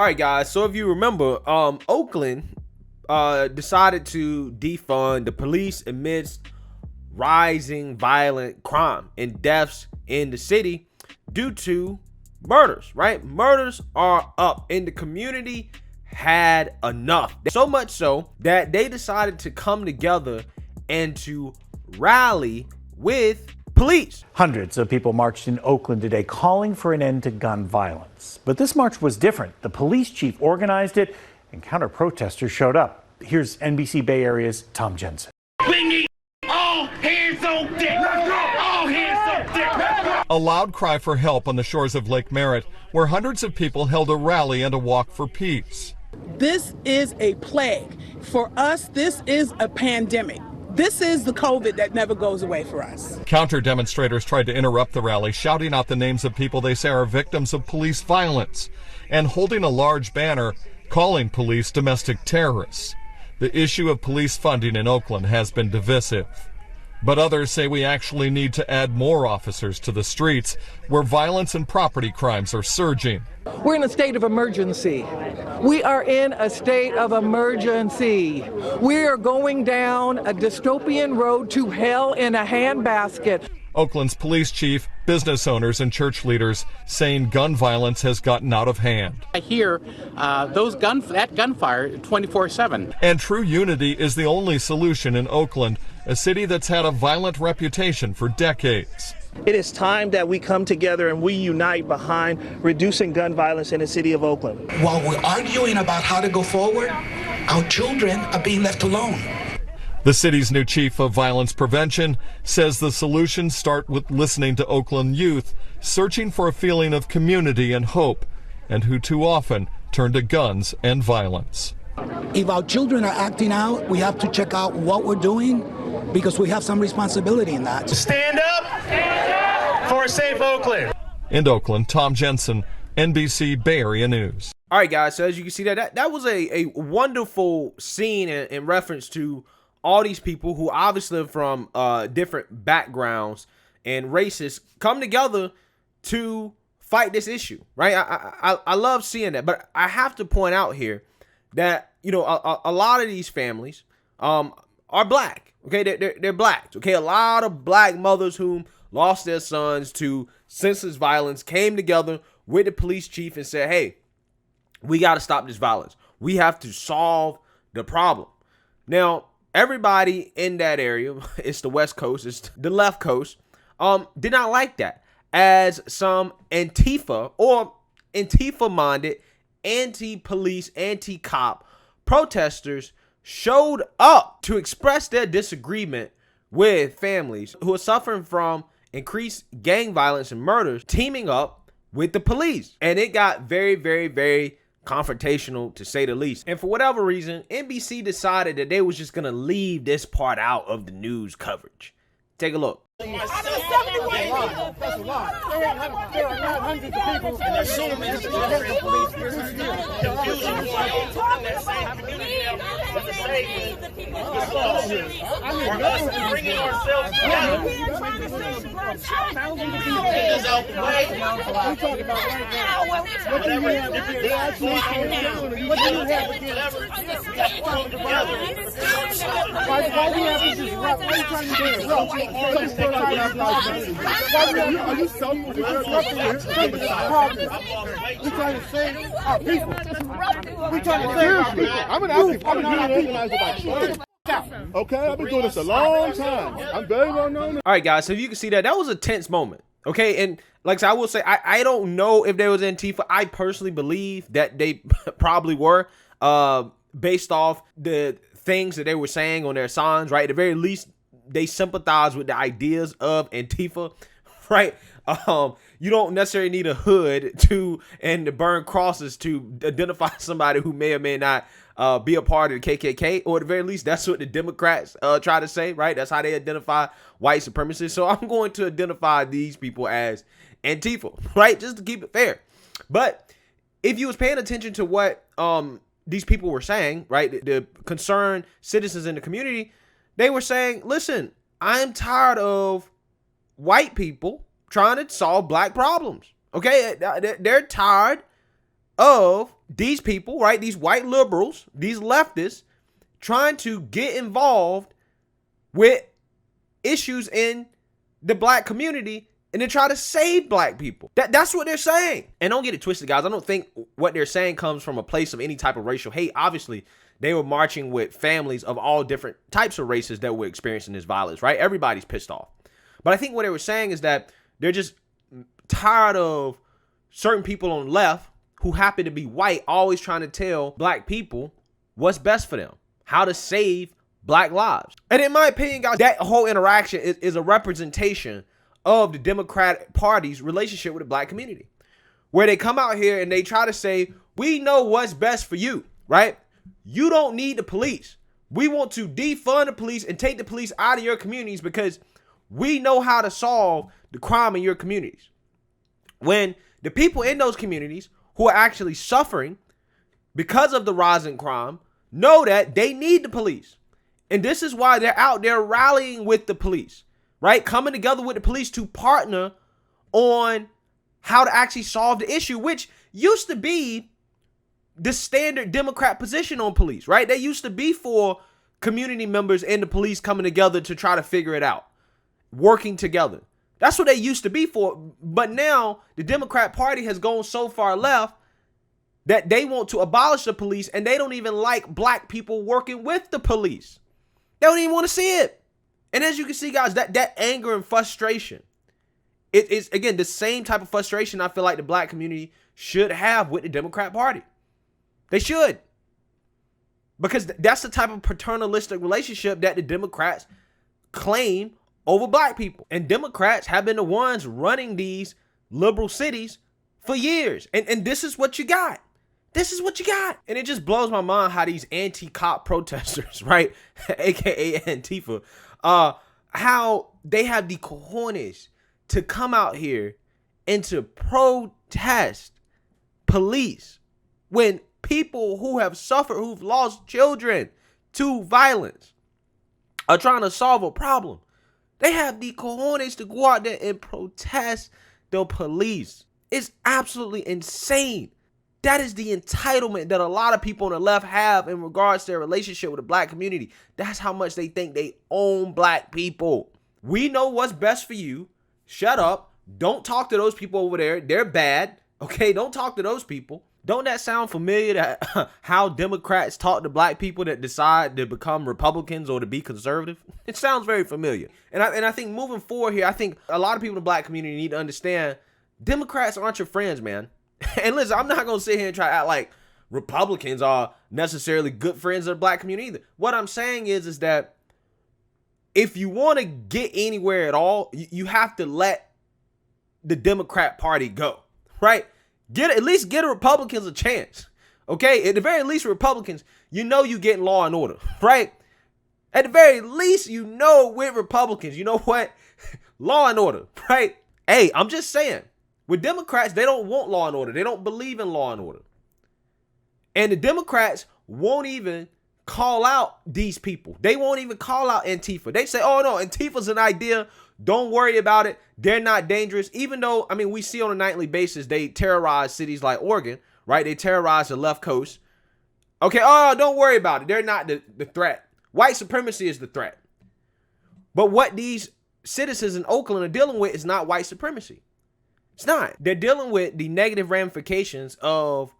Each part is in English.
All right, guys. So if you remember, Oakland decided to defund the police amidst rising violent crime and deaths in the city due to murders, right? Murders are up, and the community had enough. So much so that they decided to come together and to rally with police. Hundreds of people marched in Oakland today calling for an end to gun violence. But this march was different. The police chief organized it, and counter-protesters showed up. Here's NBC Bay Area's Tom Jensen. We need all hands on deck. All hands on deck. A loud cry for help on the shores of Lake Merritt, where hundreds of people held a rally and a walk for peace. This is a plague. For us, this is a pandemic. This is the COVID that never goes away for us. Counter demonstrators tried to interrupt the rally, shouting out the names of people they say are victims of police violence and holding a large banner calling police domestic terrorists. The issue of police funding in Oakland has been divisive. But others say we actually need to add more officers to the streets where violence and property crimes are surging. We're in a state of emergency. We are in a state of emergency. We are going down a dystopian road to hell in a handbasket. Oakland's police chief, business owners, and church leaders saying gun violence has gotten out of hand. I hear that gunfire 24/7. And true unity is the only solution in Oakland, a city that's had a violent reputation for decades. It is time that we come together and we unite behind reducing gun violence in the city of Oakland. While we're arguing about how to go forward, our children are being left alone. The city's new chief of violence prevention says the solutions start with listening to Oakland youth searching for a feeling of community and hope, and who too often turn to guns and violence. If our children are acting out, we have to check out what we're doing because we have some responsibility in that. Stand up for a safe Oakland. In Oakland, Tom Jensen, NBC Bay Area News. All right, guys. So as you can see, that was a wonderful scene in reference to all these people who obviously are from different backgrounds and races come together to fight this issue, right? I love seeing that, but I have to point out here that, you know, a lot of these families are black, okay? They're blacks, okay? A lot of black mothers who lost their sons to senseless violence came together with the police chief and said, hey, we got to stop this violence. We have to solve the problem. Now, everybody in that area, it's the West Coast, it's the left coast, did not like that, as some Antifa or Antifa-minded anti-police, anti-cop protesters showed up to express their disagreement with families who are suffering from increased gang violence and murders, teaming up with the police. And it got very, very, very confrontational, to say the least. And for whatever reason, NBC decided that they was just gonna leave this part out of the news coverage. Take a look. That's a lot. There are not hundreds of people, and there's so many people that the police. There's confusion going on in that same community. For us bringing ourselves together. Is out the way. We talking about right now. What do you have against? What do you have against? We have to come together. Why do you have to just rap? Why are you trying to do it? Are you self-disrupting? We're trying to save our people. We're trying to save our people. I'm an organizer by choice. Okay, I've been doing this a long time. I'm very well known. All right, guys, so if you can see that was a tense moment. Okay, and like I said, I will say, I don't know if there was Antifa. I personally believe that they probably were, based off the things that they were saying on their signs, right? At the very least, they sympathize with the ideas of Antifa, right? You don't necessarily need a hood to burn crosses to identify somebody who may or may not be a part of the KKK, or at the very least, that's what the Democrats try to say, right? That's how they identify white supremacists. So I'm going to identify these people as Antifa, right? Just to keep it fair. But if you was paying attention to what these people were saying, right, the concerned citizens in the community, they were saying, listen, I'm tired of white people trying to solve black problems. Okay, they're tired of these people, right, these white liberals, these leftists, trying to get involved with issues in the black community and then try to save black people. That's what they're saying. And don't get it twisted, guys. I don't think what they're saying comes from a place of any type of racial hate. Obviously, they were marching with families of all different types of races that were experiencing this violence, right? Everybody's pissed off. But I think what they were saying is that they're just tired of certain people on the left who happen to be white always trying to tell black people what's best for them, how to save black lives. And in my opinion, guys, that whole interaction is a representation of the Democratic Party's relationship with the black community, where they come out here and they try to say, we know what's best for you, right? You don't need the police. We want to defund the police and take the police out of your communities because we know how to solve the crime in your communities. When the people in those communities who are actually suffering because of the rise in crime know that they need the police. And this is why they're out there rallying with the police, right? Coming together with the police to partner on how to actually solve the issue, which used to be the standard Democrat position on police, right? They used to be for community members and the police coming together to try to figure it out, working together. That's what they used to be for. But now the Democrat Party has gone so far left that they want to abolish the police, and they don't even like black people working with the police. They don't even want to see it. And as you can see, guys, that anger and frustration, it is, again, the same type of frustration I feel like the black community should have with the Democrat Party. They should. Because that's the type of paternalistic relationship that the Democrats claim over black people. And Democrats have been the ones running these liberal cities for years. And this is what you got. This is what you got. And it just blows my mind how these anti-cop protesters, right, aka Antifa, how they have the cojones to come out here and to protest police when people who have suffered, who've lost children to violence, are trying to solve a problem. They have the cojones to go out there and protest the police. It's absolutely insane. That is the entitlement that a lot of people on the left have in regards to their relationship with the black community. That's how much they think they own black people. We know what's best for you. Shut up. Don't talk to those people over there. They're bad. Okay, don't talk to those people. Don't that sound familiar, that how Democrats talk to black people that decide to become Republicans or to be conservative? It sounds very familiar. And I think moving forward here, I think a lot of people in the black community need to understand Democrats aren't your friends, man. And listen, I'm not going to sit here and try to act like Republicans are necessarily good friends of the black community either. What I'm saying is that if you want to get anywhere at all, you have to let the Democrat Party go, right? At least give the Republicans a chance, okay? At the very least, Republicans, you know you getting law and order, right? At the very least, you know with Republicans, you know what? Law and order, right? Hey, I'm just saying. With Democrats, they don't want law and order. They don't believe in law and order. And the Democrats won't even call out these people. They won't even call out Antifa. They say, oh, no, Antifa's an idea. Don't worry about it. They're not dangerous. Even though, I mean, we see on a nightly basis, they terrorize cities like Oregon, right? They terrorize the left coast. Okay, oh, don't worry about it. They're not the threat. White supremacy is the threat. But what these citizens in Oakland are dealing with is not white supremacy. It's not. They're dealing with the negative ramifications of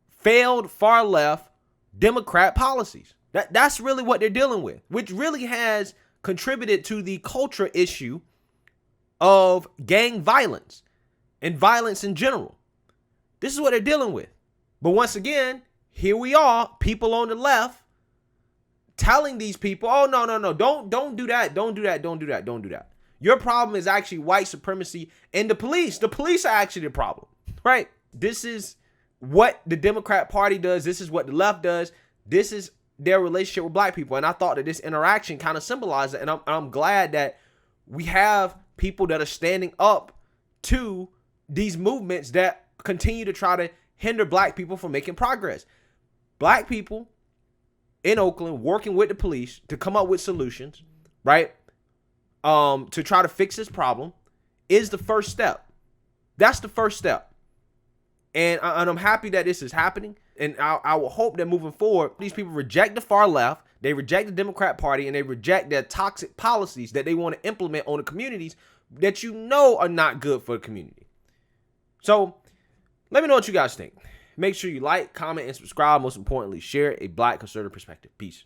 failed far left Democrat policies. That's really what they're dealing with, which really has contributed to the culture issue of gang violence and violence in general. This is what they're dealing with. But once again, here we are, people on the left telling these people, oh, no, don't do that. Don't do that. Your problem is actually white supremacy and the police. The police are actually the problem, right? This is what the Democrat Party does. This is what the left does. This is their relationship with black people. And I thought that this interaction kind of symbolized it. And I'm glad that we have people that are standing up to these movements that continue to try to hinder black people from making progress. Black people in Oakland working with the police to come up with solutions, right? To try to fix this problem is the first step. That's the first step. And I'm happy that this is happening. And I will hope that moving forward, these people reject the far left, they reject the Democrat Party, and they reject their toxic policies that they want to implement on the communities that you know are not good for the community. So let me know what you guys think. Make sure you like, comment, and subscribe. Most importantly, share a Black conservative perspective. Peace.